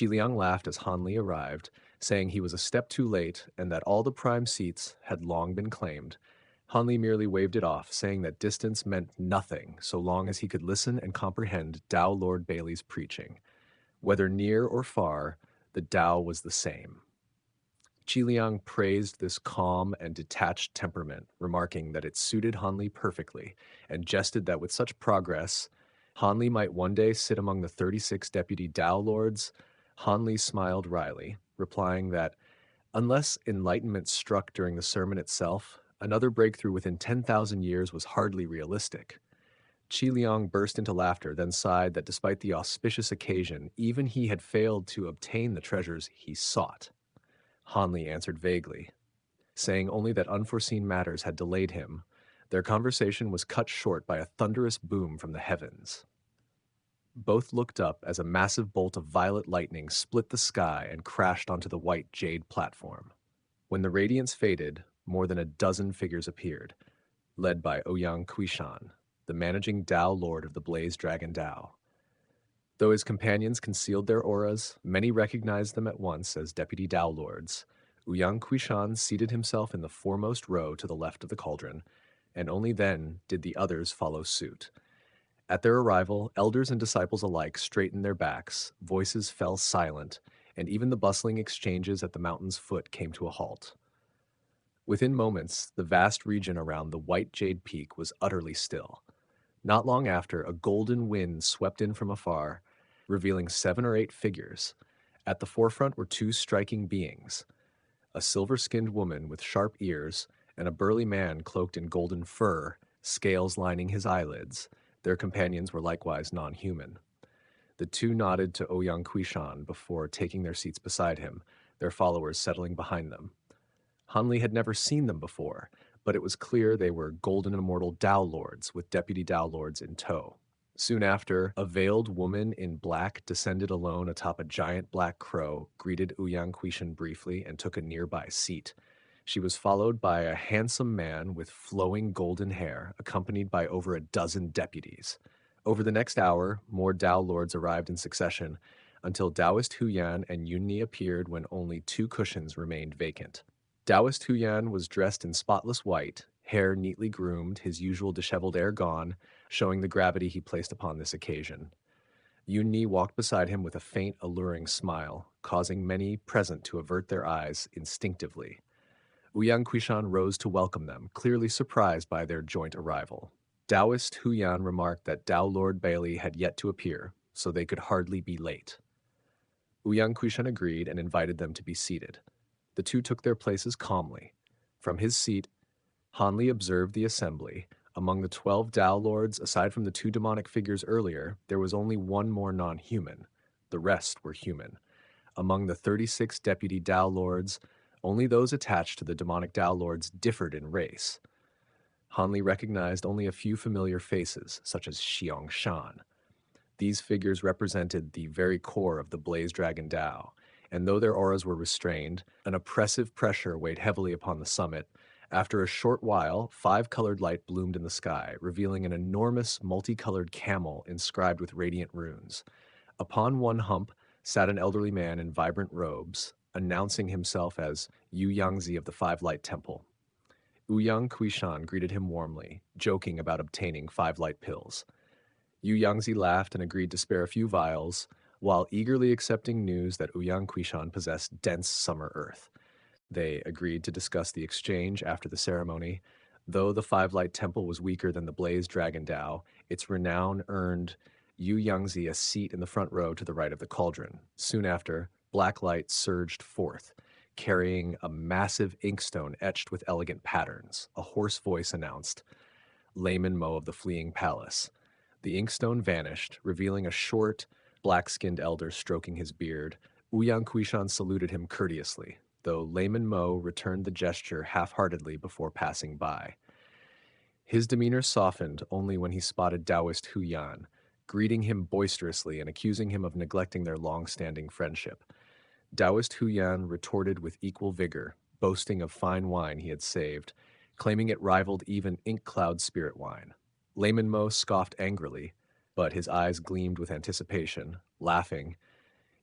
Liang laughed as Han Li arrived, saying he was a step too late and that all the prime seats had long been claimed. Han Li merely waved it off, saying that distance meant nothing so long as he could listen and comprehend Tao Lord Bailey's preaching. Whether near or far, the Tao was the same. Liang praised this calm and detached temperament, remarking that it suited Han Li perfectly, and jested that with such progress, Han Li might one day sit among the 36 deputy Tao lords. Han Li smiled wryly, replying that unless enlightenment struck during the sermon itself, another breakthrough within 10,000 years was hardly realistic. Liang burst into laughter, then sighed that despite the auspicious occasion, even he had failed to obtain the treasures he sought. Han Li answered vaguely, saying only that unforeseen matters had delayed him. Their conversation was cut short by a thunderous boom from the heavens. Both looked up as a massive bolt of violet lightning split the sky and crashed onto the white jade platform. When the radiance faded, more than a dozen figures appeared, led by Ouyang Quishan, the managing Tao Lord of the Blaze Dragon Tao. Though his companions concealed their auras, many recognized them at once as deputy Tao Lords. Ouyang Quishan seated himself in the foremost row to the left of the cauldron, and only then did the others follow suit. At their arrival, elders and disciples alike straightened their backs, voices fell silent, and even the bustling exchanges at the mountain's foot came to a halt. Within moments, the vast region around the white jade peak was utterly still. Not long after, a golden wind swept in from afar, revealing 7 or 8 figures. At the forefront were 2 striking beings, a silver-skinned woman with sharp ears and a burly man cloaked in golden fur, scales lining his eyelids. Their companions were likewise non-human. The 2 nodded to Ouyang Quishan before taking their seats beside him, their followers settling behind them. Han Li had never seen them before, but it was clear they were golden immortal Tao Lords with deputy Tao Lords in tow. Soon after, a veiled woman in black descended alone atop a giant black crow, greeted Ouyang Quishan briefly, and took a nearby seat. She was followed by a handsome man with flowing golden hair, accompanied by over a dozen deputies. Over the next hour, more Tao Lords arrived in succession, until Taoist Huyan and Yunni appeared when only 2 cushions remained vacant. Taoist Huyan was dressed in spotless white, hair neatly groomed, his usual disheveled air gone, showing the gravity he placed upon this occasion. Yunni walked beside him with a faint, alluring smile, causing many present to avert their eyes instinctively. Ouyang Quishan rose to welcome them, clearly surprised by their joint arrival. Taoist Huyan remarked that Tao Lord Bailey had yet to appear, so they could hardly be late. Ouyang Quishan agreed and invited them to be seated. The 2 took their places calmly. From his seat, Han Li observed the assembly. Among the 12 Tao Lords, aside from the 2 demonic figures earlier, there was only 1 more non-human. The rest were human. Among the 36 deputy Tao Lords, only those attached to the demonic Tao Lords differed in race. Han Li recognized only a few familiar faces, such as Xiong Shan. These figures represented the very core of the Blaze Dragon Tao, and though their auras were restrained, an oppressive pressure weighed heavily upon the summit. After a short while, 5-colored light bloomed in the sky, revealing an enormous, multicolored camel inscribed with radiant runes. Upon one hump sat an elderly man in vibrant robes, announcing himself as Yu Yangzi of the 5-Light Temple. Ouyang Quishan greeted him warmly, joking about obtaining 5-light pills. Yu Yangzi laughed and agreed to spare a few vials, while eagerly accepting news that Ouyang Quishan possessed dense summer earth. They agreed to discuss the exchange after the ceremony. Though the 5-Light Temple was weaker than the Blaze Dragon Tao, its renown earned Yu Yangzi a seat in the front row to the right of the cauldron. Soon after, black light surged forth, carrying a massive inkstone etched with elegant patterns. A hoarse voice announced, "Layman Mo of the Fleeing Palace." The inkstone vanished, revealing a short, black-skinned elder stroking his beard. Ouyang Quishan saluted him courteously, though Layman Mo returned the gesture half-heartedly before passing by. His demeanor softened only when he spotted Taoist Huyan, greeting him boisterously and accusing him of neglecting their long-standing friendship. Taoist Huyan retorted with equal vigor, boasting of fine wine he had saved, claiming it rivaled even Ink Cloud spirit wine. Layman Mo scoffed angrily, but his eyes gleamed with anticipation. Laughing,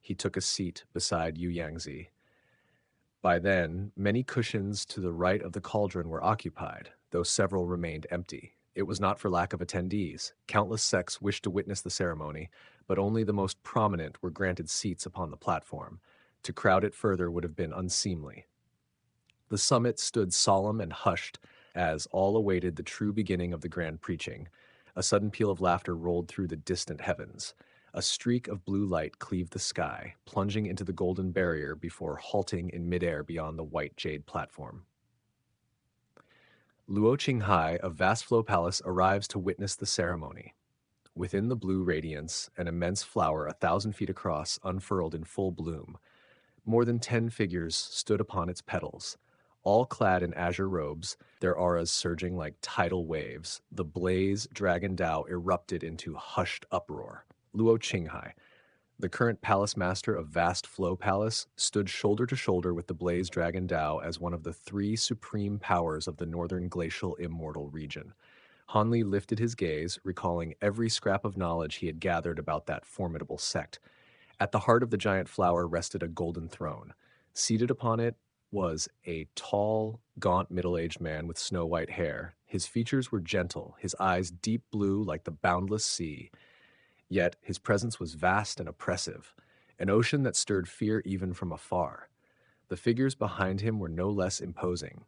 He took a seat beside Yu Yangzi. By then, many cushions to the right of the cauldron were occupied, though several remained empty. It was not for lack of attendees. Countless sects wished to witness the ceremony, but only the most prominent were granted seats upon the platform. To crowd it further would have been unseemly. The summit stood solemn and hushed as all awaited the true beginning of the grand preaching. A sudden peal of laughter rolled through the distant heavens. A streak of blue light cleaved the sky, plunging into the golden barrier before halting in midair beyond the white jade platform. Luo Qinghai of Vast Flow Palace arrives to witness the ceremony. Within the blue radiance, an immense flower 1,000 feet across unfurled in full bloom. More than 10 figures stood upon its petals. All clad in azure robes, their auras surging like tidal waves, the blaze dragon Dao erupted into hushed uproar. Luo Qinghai, the current palace master of Vast Flow Palace, stood shoulder to shoulder with the blaze dragon Dao as one of the 3 supreme powers of the northern glacial immortal region. Hanli lifted his gaze, recalling every scrap of knowledge he had gathered about that formidable sect. At the heart of the giant flower rested a golden throne. Seated upon it was a tall, gaunt, middle-aged man with snow-white hair. His features were gentle, his eyes deep blue like the boundless sea. Yet his presence was vast and oppressive, an ocean that stirred fear even from afar. The figures behind him were no less imposing.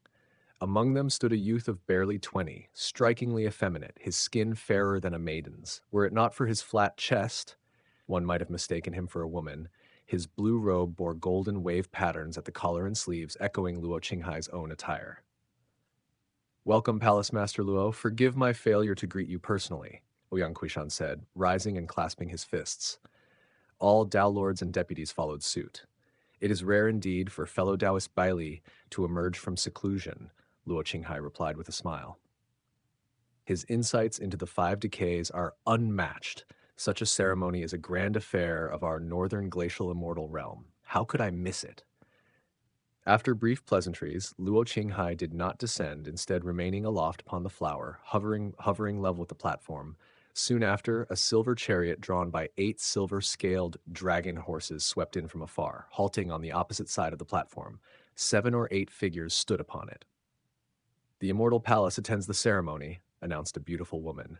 Among them stood a youth of barely 20, strikingly effeminate, his skin fairer than a maiden's. Were it not for his flat chest, one might have mistaken him for a woman. His blue robe bore golden wave patterns at the collar and sleeves, echoing Luo Qinghai's own attire. "Welcome, Palace Master Luo. Forgive my failure to greet you personally," Ouyang Kuishan said, rising and clasping his fists. All Dao lords and deputies followed suit. "It is rare indeed for fellow Taoist Baili to emerge from seclusion," Luo Qinghai replied with a smile. His insights into the 5 decays are unmatched. Such a ceremony is a grand affair of our northern glacial immortal realm. How could I miss it? After brief pleasantries, Luo Qinghai did not descend, instead remaining aloft upon the flower, hovering level with the platform. Soon after, a silver chariot drawn by 8 silver-scaled dragon horses swept in from afar, halting on the opposite side of the platform. 7 or 8 figures stood upon it. "The Immortal Palace attends the ceremony," announced a beautiful woman.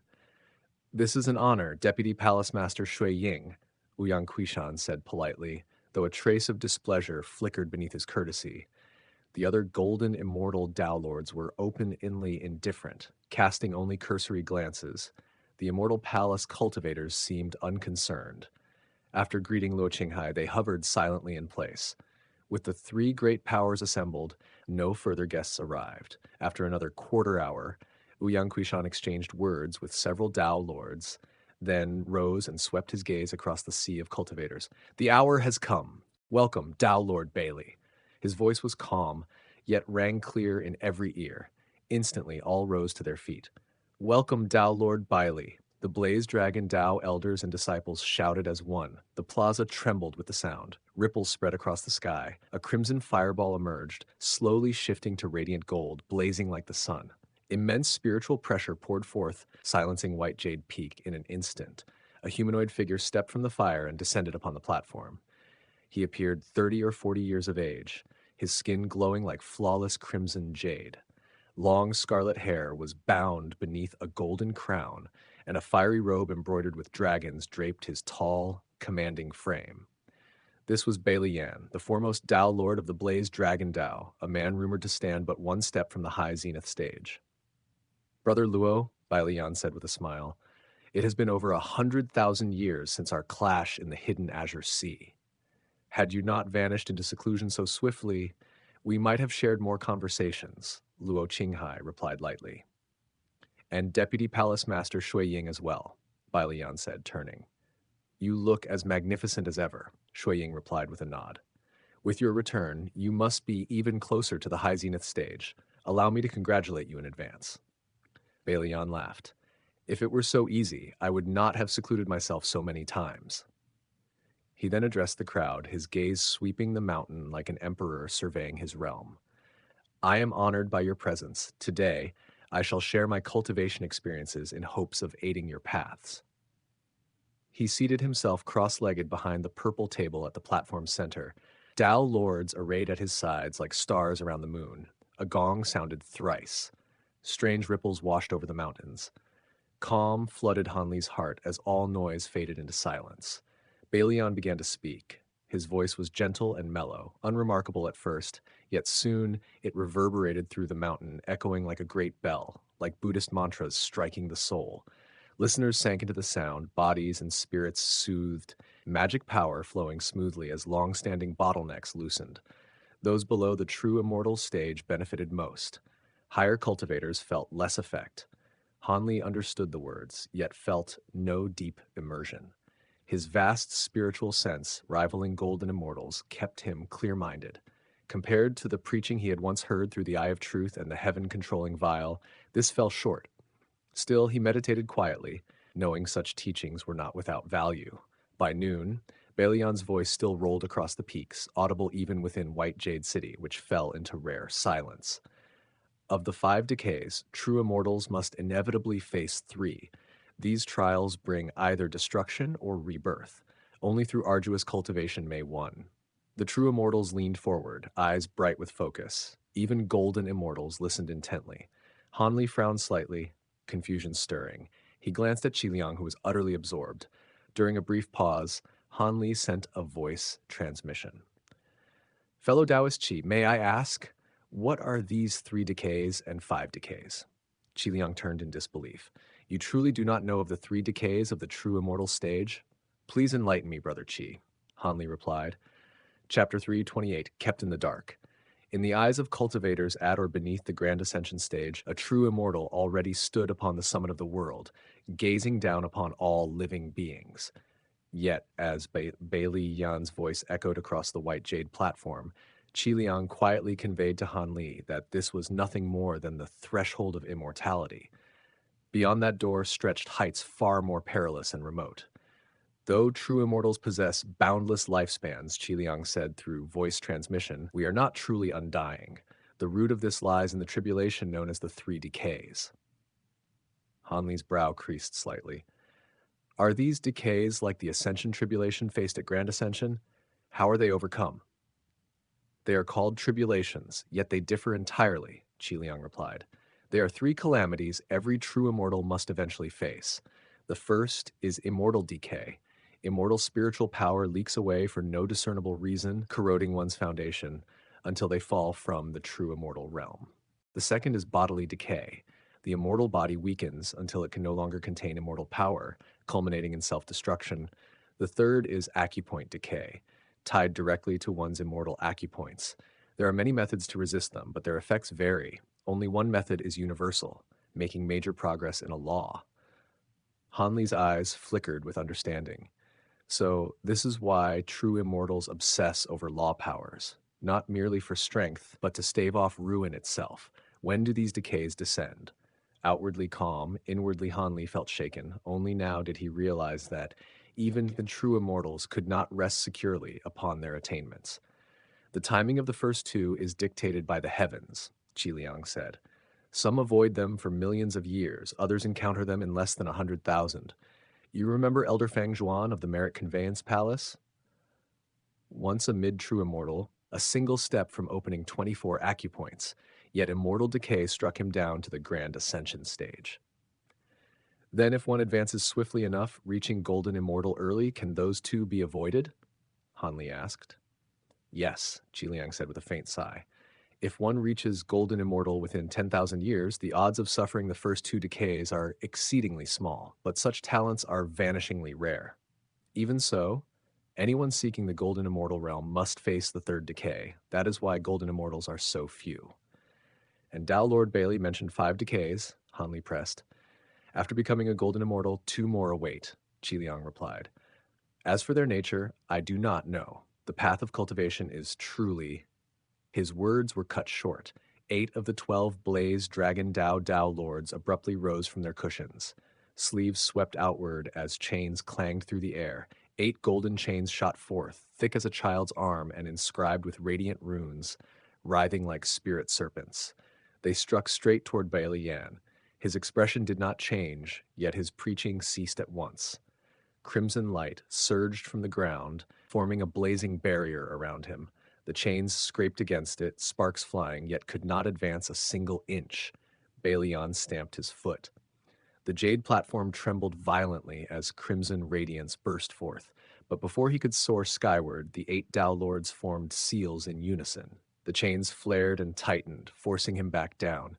"This is an honor, Deputy Palace Master Shui Ying," Ouyang Kuishan said politely, though a trace of displeasure flickered beneath his courtesy. The other golden immortal Dao lords were openly indifferent, casting only cursory glances. The Immortal Palace cultivators seemed unconcerned. After greeting Luo Qinghai, they hovered silently in place. With the 3 great powers assembled, no further guests arrived. After another quarter hour, Ouyang Kuishan exchanged words with several Dao lords, then rose and swept his gaze across the sea of cultivators. "The hour has come. Welcome, Dao Lord Bailey." His voice was calm, yet rang clear in every ear. Instantly, all rose to their feet. "Welcome, Dao Lord Bailey." The Blaze Dragon Dao elders and disciples shouted as one. The plaza trembled with the sound. Ripples spread across the sky. A crimson fireball emerged, slowly shifting to radiant gold, blazing like the sun. Immense spiritual pressure poured forth, silencing White Jade Peak in an instant. A humanoid figure stepped from the fire and descended upon the platform. He appeared 30 or 40 years of age, his skin glowing like flawless crimson jade. Long scarlet hair was bound beneath a golden crown, and a fiery robe embroidered with dragons draped his tall, commanding frame. This was Bailey Yan, the foremost Dao lord of the Blaze Dragon Dao, a man rumored to stand but one step from the high zenith stage. "Brother Luo," Bailey Yan said with a smile, "it has been over 100,000 years since our clash in the hidden Azure Sea. Had you not vanished into seclusion so swiftly, we might have shared more conversations," Luo Qinghai replied lightly. "And Deputy Palace Master Shui Ying as well," Bailey Yan said, turning. "You look as magnificent as ever," Shui Ying replied with a nod. "With your return, you must be even closer to the high zenith stage. Allow me to congratulate you in advance." Bailey Yan laughed. "If it were so easy, I would not have secluded myself so many times." He then addressed the crowd, his gaze sweeping the mountain like an emperor surveying his realm. "I am honored by your presence. Today, I shall share my cultivation experiences in hopes of aiding your paths." He seated himself cross-legged behind the purple table at the platform's center. Tao lords arrayed at his sides like stars around the moon. A gong sounded thrice. Strange ripples washed over the mountains. Calm flooded Hanli's heart as all noise faded into silence. Balion began to speak. His voice was gentle and mellow, unremarkable at first, yet soon it reverberated through the mountain, echoing like a great bell, like Buddhist mantras striking the soul. Listeners sank into the sound, bodies and spirits soothed, magic power flowing smoothly as long-standing bottlenecks loosened. Those below the true immortal stage benefited most. Higher cultivators felt less effect. Hanli understood the words, yet felt no deep immersion. His vast spiritual sense, rivaling golden immortals, kept him clear-minded. Compared to the preaching he had once heard through the Eye of Truth and the heaven-controlling vial, this fell short. Still, he meditated quietly, knowing such teachings were not without value. By noon, Balion's voice still rolled across the peaks, audible even within White Jade City, which fell into rare silence. Of the 5 decays, true immortals must inevitably face 3. These trials bring either destruction or rebirth. Only through arduous cultivation may one. The true immortals leaned forward, eyes bright with focus. Even golden immortals listened intently. Hanli frowned slightly, confusion stirring. He glanced at Qiliang, who was utterly absorbed. During a brief pause, Hanli sent a voice transmission. Fellow Taoist Qi, may I ask, what are these 3 decays and 5 decays? Qiliang turned in disbelief. You truly do not know of the 3 decays of the true immortal stage? Please enlighten me, Brother Qi, Hanli replied. Chapter 328, Kept in the Dark. In the eyes of cultivators at or beneath the Grand Ascension stage, a true immortal already stood upon the summit of the world, gazing down upon all living beings. Yet, as Bailey Yan's voice echoed across the white jade platform, Qiliang quietly conveyed to Han Li that this was nothing more than the threshold of immortality. Beyond that door stretched heights far more perilous and remote. Though true immortals possess boundless lifespans, Qiliang said through voice transmission, we are not truly undying. The root of this lies in the tribulation known as the 3 decays. Han Li's brow creased slightly. Are these decays like the Ascension tribulation faced at Grand Ascension? How are they overcome? They are called tribulations, yet they differ entirely, Qiliang replied. They are 3 calamities every true immortal must eventually face. The first is immortal decay. Immortal spiritual power leaks away for no discernible reason, corroding one's foundation, until they fall from the true immortal realm. The second is bodily decay. The immortal body weakens until it can no longer contain immortal power, culminating in self-destruction. The third is acupoint decay, tied directly to one's immortal acupoints. There are many methods to resist them, but their effects vary. Only one method is universal, making major progress in a law. Han Li's eyes flickered with understanding. So this is why true immortals obsess over law powers, not merely for strength, but to stave off ruin itself. When do these decays descend? Outwardly calm, inwardly Han Li felt shaken. Only now did he realize that even the true immortals could not rest securely upon their attainments. The timing of the first 2 is dictated by the heavens, Qiliang said. Some avoid them for millions of years, others encounter them in less than 100,000. You remember Elder Fang Zhuan of the Merit Conveyance Palace? Once a mid-true immortal, a single step from opening 24 acupoints, yet immortal decay struck him down to the Grand Ascension stage. Then if one advances swiftly enough, reaching Golden Immortal early, can those 2 be avoided? Han Li asked. Yes, Qiliang said with a faint sigh. If one reaches Golden Immortal within 10,000 years, the odds of suffering the first 2 decays are exceedingly small, but such talents are vanishingly rare. Even so, anyone seeking the Golden Immortal realm must face the 3rd decay. That is why Golden Immortals are so few. And Tao Lord Bailey mentioned 5 decays, Han Li pressed. After becoming a Golden Immortal, 2 more await, Qiliang replied. As for their nature, I do not know. The path of cultivation is truly... His words were cut short. 8 of the 12 Blaze Dragon Dao lords abruptly rose from their cushions. Sleeves swept outward as chains clanged through the air. 8 golden chains shot forth, thick as a child's arm and inscribed with radiant runes, writhing like spirit serpents. They struck straight toward Bailey Yan. His expression did not change, yet his preaching ceased at once. Crimson light surged from the ground, forming a blazing barrier around him. The chains scraped against it, sparks flying, yet could not advance a single inch. Balian stamped his foot. The jade platform trembled violently as crimson radiance burst forth, but before he could soar skyward, the 8 Tao Lords formed seals in unison. The chains flared and tightened, forcing him back down.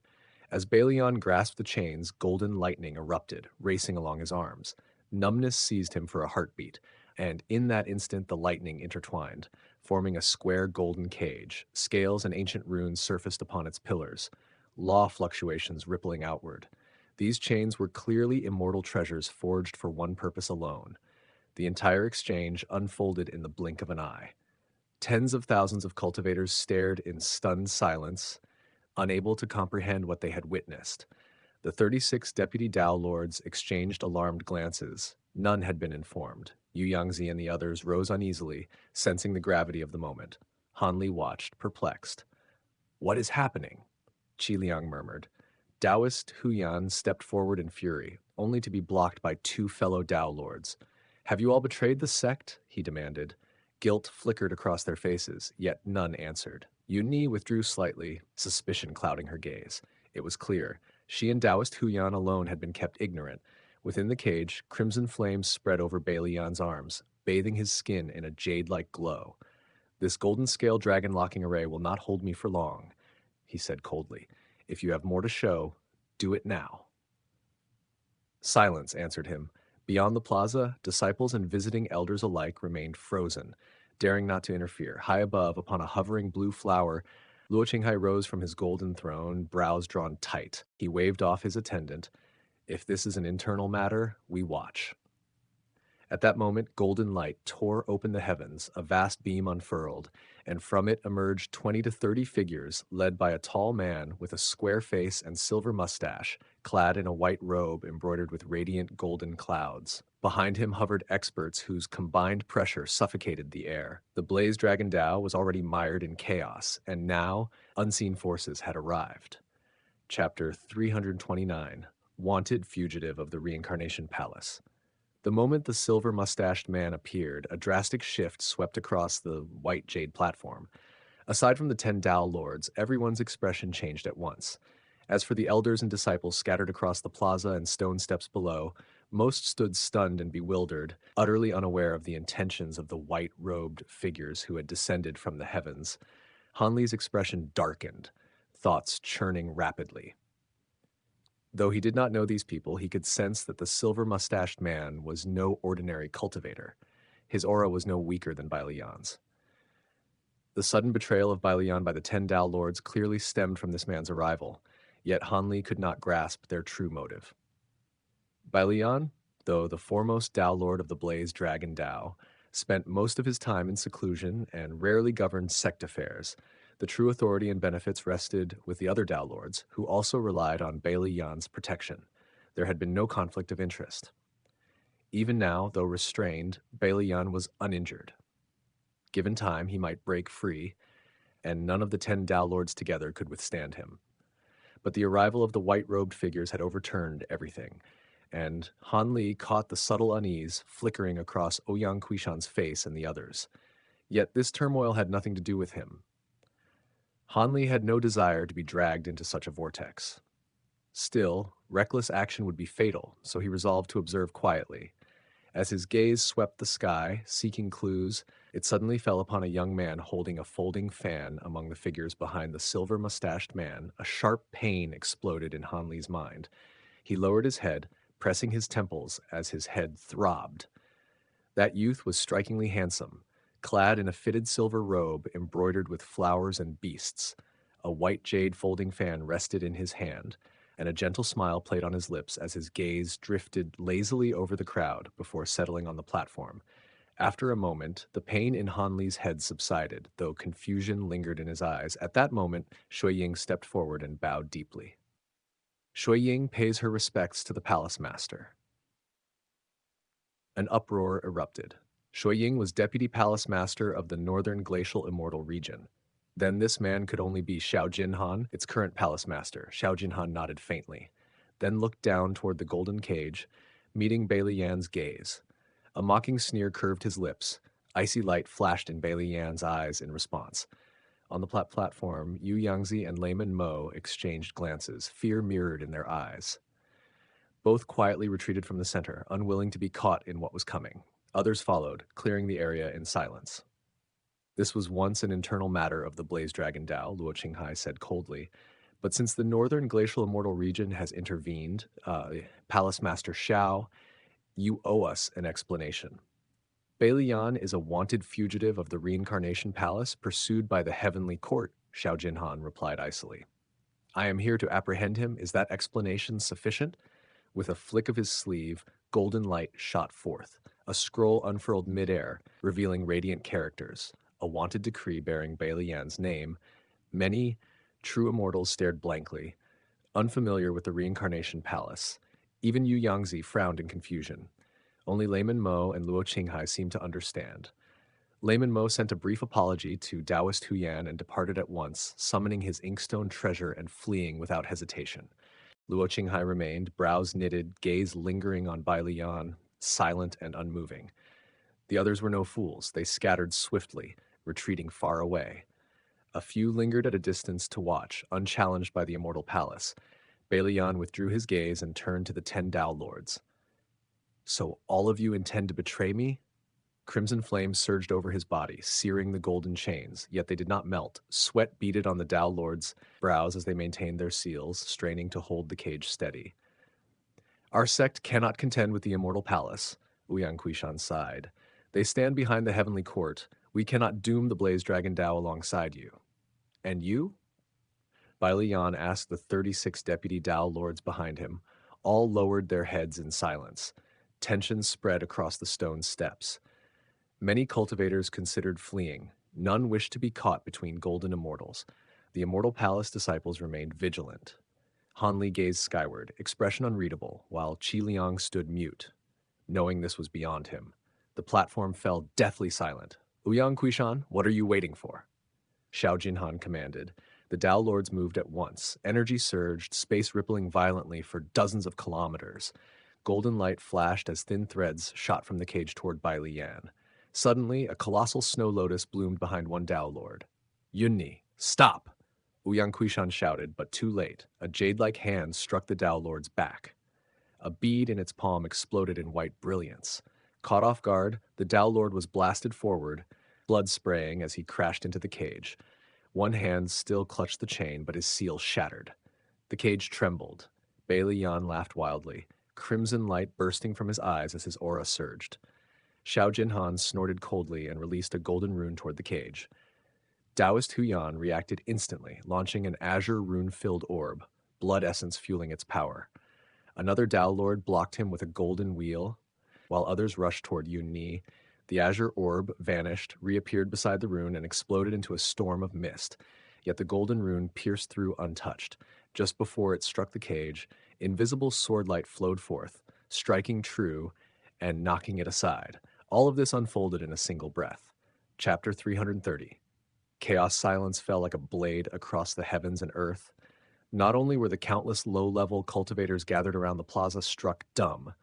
As Balian grasped the chains, golden lightning erupted, racing along his arms. Numbness seized him for a heartbeat, and in that instant the lightning intertwined, forming a square golden cage. Scales and ancient runes surfaced upon its pillars, law fluctuations rippling outward. These chains were clearly immortal treasures forged for one purpose alone. The entire exchange unfolded in the blink of an eye. Tens of thousands of cultivators stared in stunned silence, unable to comprehend what they had witnessed. The 36 deputy Tao lords exchanged alarmed glances. None had been informed. Yu Yangzi and the others rose uneasily, sensing the gravity of the moment. Han Li watched, perplexed. "What is happening?" Qi Liang murmured. Taoist Huyan stepped forward in fury, only to be blocked by 2 fellow Tao lords. "Have you all betrayed the sect?" he demanded. Guilt flickered across their faces, yet none answered. Yu Ni withdrew slightly, suspicion clouding her gaze. It was clear. She and Taoist Huyan alone had been kept ignorant. Within the cage, crimson flames spread over Balian's arms, bathing his skin in a jade-like glow. "This golden scale dragon locking array will not hold me for long," he said coldly. "If you have more to show, do it now." Silence answered him. Beyond the plaza, disciples and visiting elders alike remained frozen, daring not to interfere. High above, upon a hovering blue flower, Luo Qinghai rose from his golden throne, brows drawn tight. He waved off his attendant. "If this is an internal matter, we watch." At that moment, golden light tore open the heavens, a vast beam unfurled, and from it emerged 20 to 30 figures, led by a tall man with a square face and silver mustache, clad in a white robe embroidered with radiant golden clouds. Behind him hovered experts whose combined pressure suffocated the air. The Blaze Dragon Dao was already mired in chaos, and now unseen forces had arrived. Chapter 329, Wanted Fugitive of the Reincarnation Palace. The moment the silver-mustached man appeared, a drastic shift swept across the white jade platform. Aside from the 10 Tao lords, everyone's expression changed at once. As for the elders and disciples scattered across the plaza and stone steps below, most stood stunned and bewildered, utterly unaware of the intentions of the white-robed figures who had descended from the heavens. Han Li's expression darkened, thoughts churning rapidly. Though he did not know these people, he could sense that the silver-mustached man was no ordinary cultivator. His aura was no weaker than Balian's. The sudden betrayal of Balian by the 10 Tao lords clearly stemmed from this man's arrival, yet Han Li could not grasp their true motive. Balian, though the foremost Tao lord of the Blaze Dragon Dao, spent most of his time in seclusion and rarely governed sect affairs. The true authority and benefits rested with the other Tao lords, who also relied on Balian's protection. There had been no conflict of interest. Even now, though restrained, Balian was uninjured. Given time, he might break free, and none of the 10 Tao lords together could withstand him. But the arrival of the white-robed figures had overturned everything, and Han Li caught the subtle unease flickering across Ouyang Quishan's face and the others. Yet this turmoil had nothing to do with him. Han Li had no desire to be dragged into such a vortex. Still, reckless action would be fatal, so he resolved to observe quietly. As his gaze swept the sky, seeking clues, it suddenly fell upon a young man holding a folding fan among the figures behind the silver-mustached man. A sharp pain exploded in Han Li's mind. He lowered his head, pressing his temples as his head throbbed. That youth was strikingly handsome, clad in a fitted silver robe embroidered with flowers and beasts. A white jade folding fan rested in his hand, and a gentle smile played on his lips as his gaze drifted lazily over the crowd before settling on the platform. After a moment, the pain in Han Li's head subsided, though confusion lingered in his eyes. At that moment, Shui Ying stepped forward and bowed deeply. Shui Ying pays her respects to the palace master. An uproar erupted. Shui Ying was deputy palace master of the northern glacial immortal region. Then this man could only be Xiao Jinhan, its current palace master. Xiao Jinhan nodded faintly, then looked down toward the golden cage, meeting Balian's gaze. A mocking sneer curved his lips. Icy light flashed in Bailey Yan's eyes in response. On the platform, Yu Yangzi and Layman Mo exchanged glances, fear mirrored in their eyes. Both quietly retreated from the center, unwilling to be caught in what was coming. Others followed, clearing the area in silence. This was once an internal matter of the Blaze Dragon Dao, Luo Qinghai said coldly. But since the northern glacial immortal region has intervened, Palace Master Xiao, you owe us an explanation. Bailey Yan is a wanted fugitive of the Reincarnation Palace, pursued by the Heavenly Court, Xiao Jinhan replied icily. I am here to apprehend him. Is that explanation sufficient? With a flick of his sleeve, golden light shot forth. A scroll unfurled midair, revealing radiant characters. A wanted decree bearing Bailey Yan's name. Many true immortals stared blankly, unfamiliar with the Reincarnation Palace. Even Yu Yangzi frowned in confusion. Only Layman Mo and Luo Qinghai seemed to understand. Layman Mo sent a brief apology to Taoist Huyan and departed at once, summoning his inkstone treasure and fleeing without hesitation. Luo Qinghai remained, brows knitted, gaze lingering on Bai Lian, silent and unmoving. The others were no fools. They scattered swiftly, retreating far away. A few lingered at a distance to watch, unchallenged by the Immortal Palace. Bai Lian withdrew his gaze and turned to the 10 Dao Lords. So all of you intend to betray me? Crimson flames surged over his body, searing the golden chains, yet they did not melt. Sweat beaded on the Dao Lords' brows as they maintained their seals, straining to hold the cage steady. Our sect cannot contend with the Immortal Palace, Ouyang Kuishan sighed. They stand behind the Heavenly Court. We cannot doom the Blaze Dragon Dao alongside you. And you? Bai Lian asked the 36 deputy Dao Lords behind him. All lowered their heads in silence. Tension spread across the stone steps. Many cultivators considered fleeing. None wished to be caught between golden immortals. The Immortal Palace disciples remained vigilant. Han Li gazed skyward, expression unreadable, while Qi Liang stood mute, knowing this was beyond him. The platform fell deathly silent. Ouyang Kuishan, what are you waiting for? Xiao Jinhan commanded. The Dao Lords moved at once. Energy surged, space rippling violently for dozens of kilometers. Golden light flashed as thin threads shot from the cage toward Bai Lian. Suddenly, a colossal snow lotus bloomed behind one Dao Lord. Yunni, stop! Ouyang Kuishan shouted, but too late. A jade-like hand struck the Dao Lord's back. A bead in its palm exploded in white brilliance. Caught off guard, the Dao Lord was blasted forward, blood spraying as he crashed into the cage. One hand still clutched the chain, but his seal shattered. The cage trembled. Bai Lian laughed wildly, crimson light bursting from his eyes as his aura surged. Xiao Jinhan snorted coldly and released a golden rune toward the cage. Taoist Huyan reacted instantly, launching an azure rune-filled orb, blood essence fueling its power. Another Dao Lord blocked him with a golden wheel, while others rushed toward Yunni. The azure orb vanished, reappeared beside the rune, and exploded into a storm of mist. Yet the golden rune pierced through untouched. Just before it struck the cage, invisible swordlight flowed forth, striking true and knocking it aside. All of this unfolded in a single breath. Chapter 330. Chaos silence fell like a blade across the heavens and earth. Not only were the countless low-level cultivators gathered around the plaza struck dumb,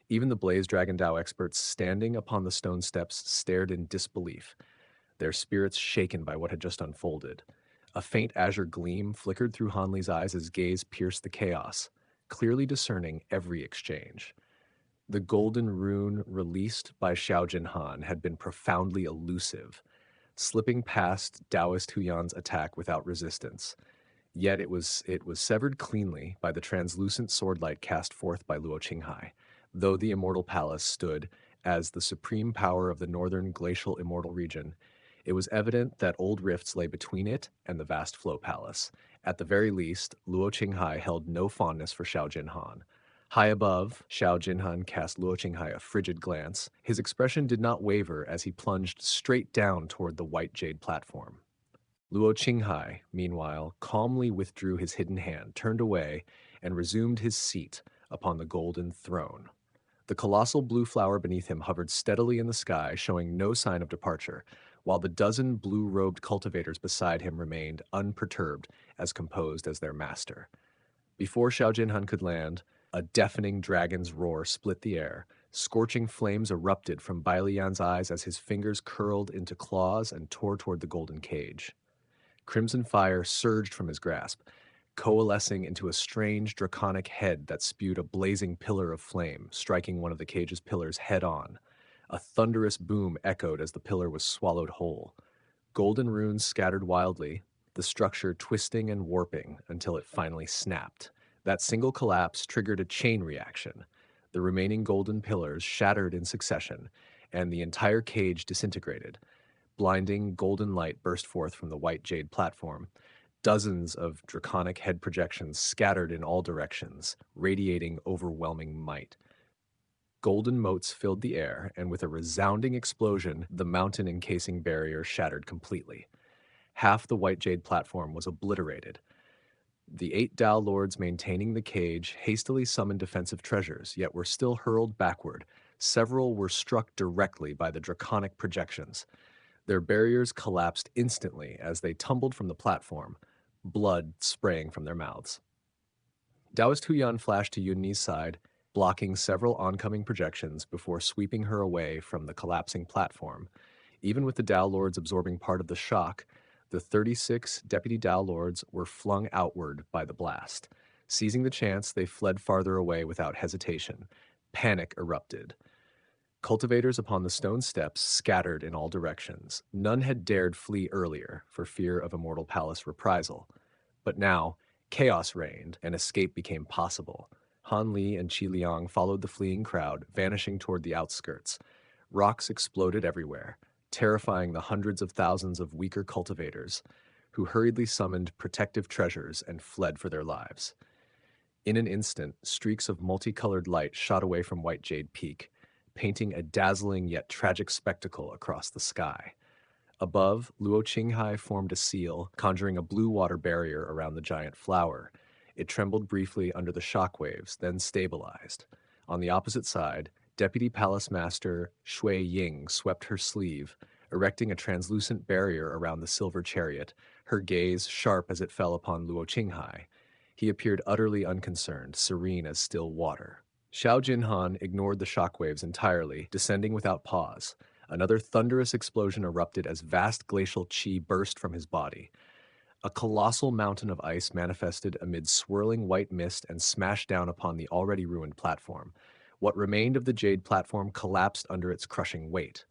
even the Blaze Dragon Dao experts standing upon the stone steps stared in disbelief, their spirits shaken by what had just unfolded. A faint azure gleam flickered through Han Li's eyes as gaze pierced the chaos, clearly discerning every exchange. The golden rune released by Xiao Jinhan had been profoundly elusive, slipping past Taoist Huyan's attack without resistance. Yet it was severed cleanly by the translucent swordlight cast forth by Luo Qinghai, though the Immortal Palace stood as the supreme power of the northern glacial immortal region. It was evident that old rifts lay between it and the vast Flow Palace. At the very least, Luo Qinghai held no fondness for Xiao Jinhan. High above, Xiao Jinhan cast Luo Qinghai a frigid glance. His expression did not waver as he plunged straight down toward the white jade platform. Luo Qinghai, meanwhile, calmly withdrew his hidden hand, turned away, and resumed his seat upon the golden throne. The colossal blue flower beneath him hovered steadily in the sky, showing no sign of departure, while the dozen blue-robed cultivators beside him remained unperturbed, as composed as their master. Before Xiao Jinhan could land, a deafening dragon's roar split the air, Scorching flames erupted from Bailian's eyes as his fingers curled into claws and tore toward the golden cage. Crimson fire surged from his grasp, coalescing into a strange draconic head that spewed a blazing pillar of flame, striking one of the cage's pillars head on. A thunderous boom echoed as the pillar was swallowed whole. Golden runes scattered wildly, the structure twisting and warping until it finally snapped. That single collapse triggered a chain reaction. The remaining golden pillars shattered in succession, and the entire cage disintegrated. Blinding golden light burst forth from the white jade platform. Dozens of draconic head projections scattered in all directions, radiating overwhelming might. Golden motes filled the air, and with a resounding explosion, the mountain encasing barrier shattered completely. Half the white jade platform was obliterated. The 8 Dao lords maintaining the cage hastily summoned defensive treasures, yet were still hurled backward. Several were struck directly by the draconic projections. Their barriers collapsed instantly as they tumbled from the platform, blood spraying from their mouths. Taoist Huyan flashed to Yunni's side, blocking several oncoming projections before sweeping her away from the collapsing platform. Even with the Dao Lords absorbing part of the shock, the 36 Deputy Dao Lords were flung outward by the blast. Seizing the chance, they fled farther away without hesitation. Panic erupted. Cultivators upon the stone steps scattered in all directions. None had dared flee earlier for fear of Immortal Palace reprisal. But now, chaos reigned, and escape became possible. Han Li and Qi Liang followed the fleeing crowd, vanishing toward the outskirts. Rocks exploded everywhere, terrifying the hundreds of thousands of weaker cultivators, who hurriedly summoned protective treasures and fled for their lives. In an instant, streaks of multicolored light shot away from White Jade Peak, painting a dazzling yet tragic spectacle across the sky. Above, Luo Qinghai formed a seal, conjuring a blue water barrier around the giant flower. It trembled briefly under the shock waves, then stabilized. On the opposite side, Deputy Palace Master Shui Ying swept her sleeve, erecting a translucent barrier around the silver chariot, her gaze sharp as it fell upon Luo Qinghai. He appeared utterly unconcerned, serene as still water. Xiao Jinhan ignored the shockwaves entirely, descending without pause. Another thunderous explosion erupted as vast glacial qi burst from his body. A colossal mountain of ice manifested amid swirling white mist and smashed down upon the already ruined platform. What remained of the jade platform collapsed under its crushing weight.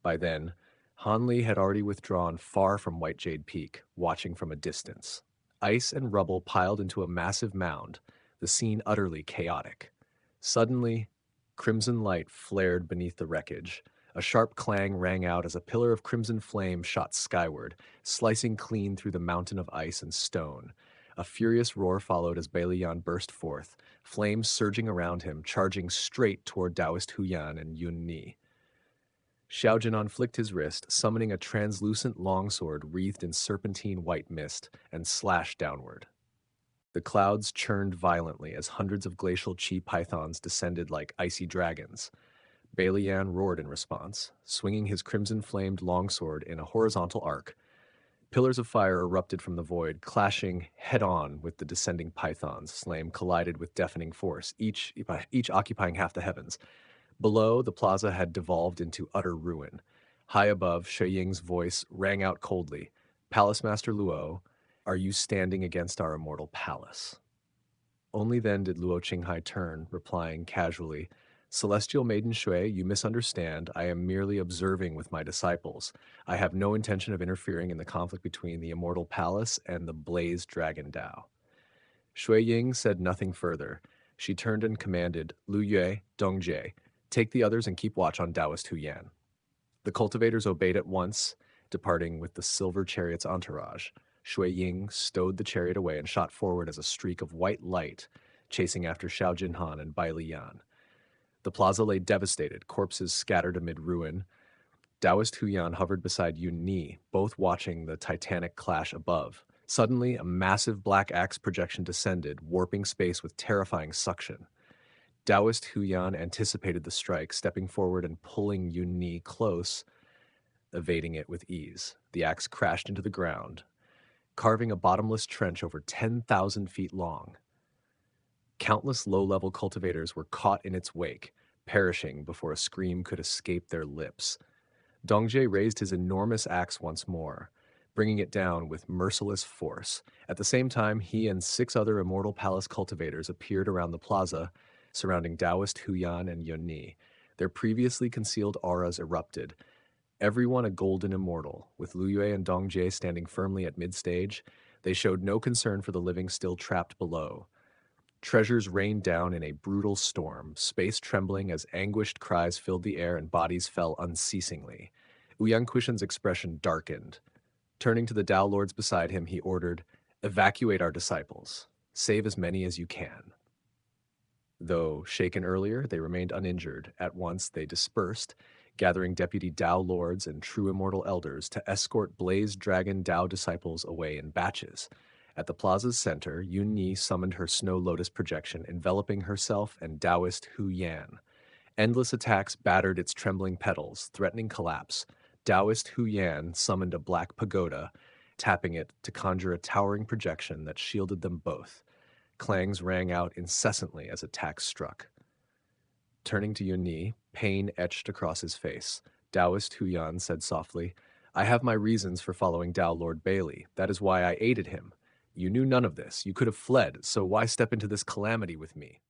By then, Han Li had already withdrawn far from White Jade Peak, watching from a distance. Ice and rubble piled into a massive mound, the scene utterly chaotic. Suddenly, crimson light flared beneath the wreckage. A sharp clang rang out as a pillar of crimson flame shot skyward, slicing clean through the mountain of ice and stone. A furious roar followed as Bailian burst forth, flames surging around him, charging straight toward Taoist Huyan and Yun Ni. Xiao Jinan flicked his wrist, summoning a translucent longsword wreathed in serpentine white mist, and slashed downward. The clouds churned violently as hundreds of glacial chi pythons descended like icy dragons. Bailian roared in response, swinging his crimson-flamed longsword in a horizontal arc. Pillars of fire erupted from the void, clashing head-on with the descending pythons. Flame collided with deafening force, each occupying half the heavens. Below, the plaza had devolved into utter ruin. High above, Shui Ying's voice rang out coldly. "Palace Master Luo, are you standing against our immortal palace?" Only then did Luo Qinghai turn, replying casually, "Celestial Maiden Shui, you misunderstand. I am merely observing with my disciples. I have no intention of interfering in the conflict between the Immortal Palace and the Blaze Dragon Dao." Shui Ying said nothing further. She turned and commanded, "Lu Yue, Dong Jie, take the others and keep watch on Taoist Huyan." The cultivators obeyed at once, departing with the silver chariot's entourage. Shui Ying stowed the chariot away and shot forward as a streak of white light, chasing after Xiao Jinhan and Bai Liyan. The plaza lay devastated, corpses scattered amid ruin. Taoist Huyan hovered beside Yun Ni, both watching the titanic clash above. Suddenly, a massive black axe projection descended, warping space with terrifying suction. Taoist Huyan anticipated the strike, stepping forward and pulling Yun Ni close, evading it with ease. The axe crashed into the ground, carving a bottomless trench over 10,000 feet long. Countless low-level cultivators were caught in its wake, perishing before a scream could escape their lips. Dongjae raised his enormous axe once more, bringing it down with merciless force. At the same time, he and 6 other Immortal Palace cultivators appeared around the plaza, surrounding Taoist Huyan and Yunni. Their previously concealed auras erupted, everyone a golden immortal, with Liyue and Dongjie standing firmly at mid-stage. They showed no concern for the living still trapped below. Treasures rained down in a brutal storm, space trembling as anguished cries filled the air and bodies fell unceasingly. Uyang Kushan's expression darkened. Turning to the Tao lords beside him, he ordered, "Evacuate our disciples. Save as many as you can." Though shaken earlier, they remained uninjured. At once, they dispersed, gathering deputy Tao lords and true immortal elders to escort Blaze Dragon Tao disciples away in batches. At the plaza's center, Yun Yi summoned her snow lotus projection, enveloping herself and Taoist Hu Yan. Endless attacks battered its trembling petals, threatening collapse. Taoist Hu Yan summoned a black pagoda, tapping it to conjure a towering projection that shielded them both. Clangs rang out incessantly as attacks struck. Turning to Yunni, pain etched across his face. Taoist Huyan said softly, "I have my reasons for following Tao Lord Bailey. That is why I aided him. You knew none of this. You could have fled, so why step into this calamity with me?"